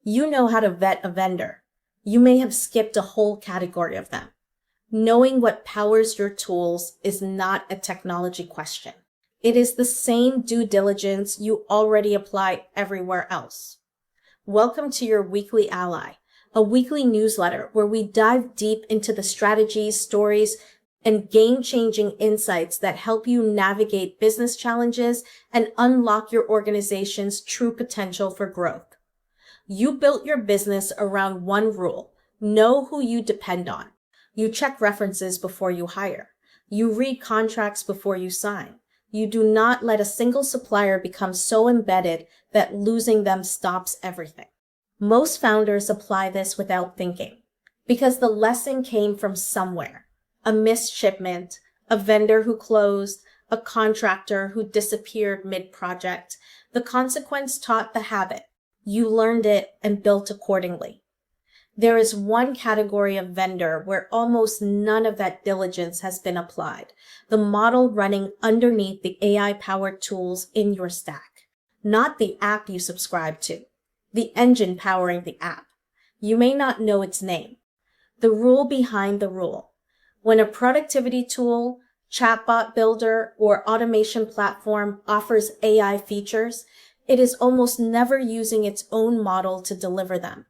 You know how to vet a vendor. You may have skipped a whole category of them. Knowing what powers your tools is not a technology question. It is the same due diligence you already apply everywhere else. Welcome to your Weekly Ally, a weekly newsletter where we dive deep into the strategies, stories, and game-changing insights that help you navigate business challenges and unlock your organization's true potential for growth. You built your business around one rule: know who you depend on. You check references before you hire. You read contracts before you sign. You do not let a single supplier become so embedded that losing them stops everything. Most founders apply this without thinking, because the lesson came from somewhere. A missed shipment, a vendor who closed, a contractor who disappeared mid-project. The consequence taught the habit. You learned it and built accordingly. There is one category of vendor where almost none of that diligence has been applied: the model running underneath the AI-powered tools in your stack. Not the app you subscribe to, the engine powering the app. You may not know its name. The rule behind the rule. When a productivity tool, chatbot builder, or automation platform offers AI features, it is almost never using its own model to deliver them.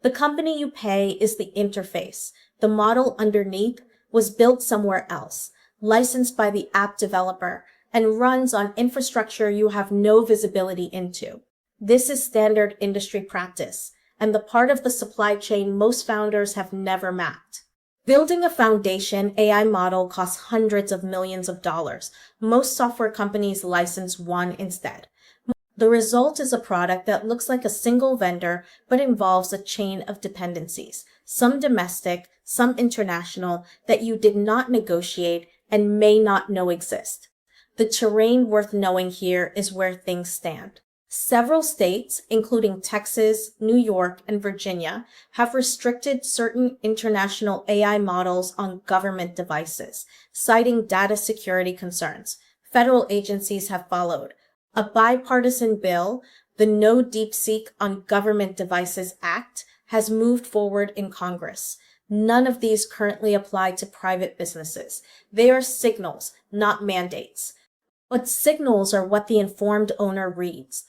The company you pay is the interface. The model underneath was built somewhere else, licensed by the app developer, and runs on infrastructure you have no visibility into. This is standard industry practice, and the part of the supply chain most founders have never mapped. Building a foundation AI model costs hundreds of millions of dollars. Most software companies license one instead. The result is a product that looks like a single vendor, but involves a chain of dependencies, some domestic, some international, that you did not negotiate and may not know exist. The terrain worth knowing here is where things stand. Several states, including Texas, New York, and Virginia, have restricted certain international AI models on government devices, citing data security concerns. Federal agencies have followed. A bipartisan bill, the No DeepSeek on Government Devices Act, has moved forward in Congress. None of these currently apply to private businesses. They are signals, not mandates. But signals are what the informed owner reads.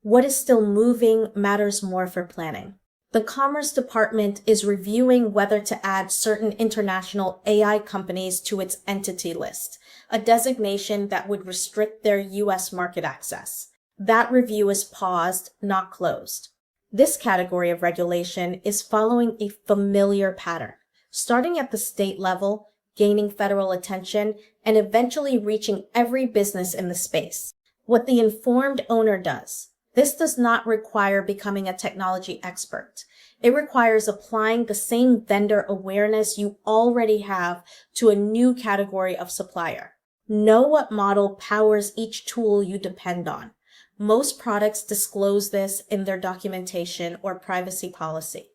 What is still moving matters more for planning. The Commerce Department is reviewing whether to add certain international AI companies to its entity list, a designation that would restrict their U.S. market access. That review is paused, not closed. This category of regulation is following a familiar pattern, starting at the state level, gaining federal attention, and eventually reaching every business in the space. What the informed owner does. This does not require becoming a technology expert. It requires applying the same vendor awareness you already have to a new category of supplier. Know what model powers each tool you depend on. Most products disclose this in their documentation or privacy policy.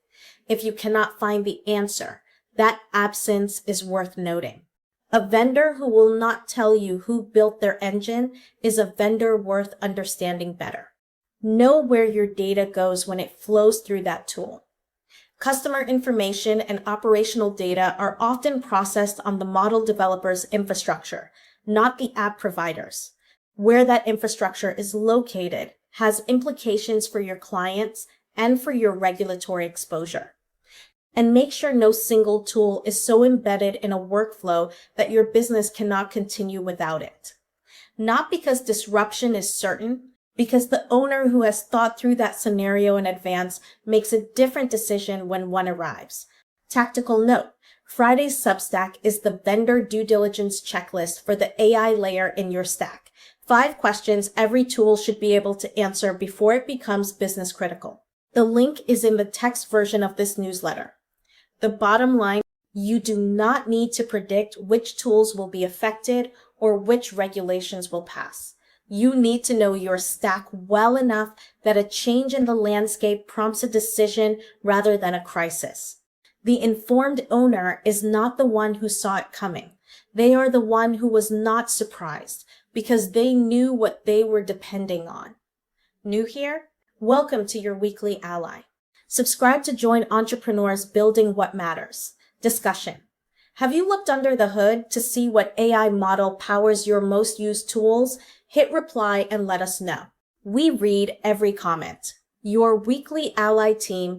If you cannot find the answer, that absence is worth noting. A vendor who will not tell you who built their engine is a vendor worth understanding better. Know where your data goes when it flows through that tool. Customer information and operational data are often processed on the model developer's infrastructure, not the app provider's. Where that infrastructure is located has implications for your clients and for your regulatory exposure. And make sure no single tool is so embedded in a workflow that your business cannot continue without it. Not because disruption is certain, because the owner who has thought through that scenario in advance makes a different decision when one arrives. Tactical note: Friday's Substack is the vendor due diligence checklist for the AI layer in your stack. 5 questions every tool should be able to answer before it becomes business critical. The link is in the text version of this newsletter. The bottom line: you do not need to predict which tools will be affected or which regulations will pass. You need to know your stack well enough that a change in the landscape prompts a decision rather than a crisis. The informed owner is not the one who saw it coming. They are the one who was not surprised because they knew what they were depending on. New here? Welcome to your Weekly Ally. Subscribe to join entrepreneurs building what matters. Discussion. Have you looked under the hood to see what AI model powers your most used tools? Hit reply and let us know. We read every comment. Your weekly ally team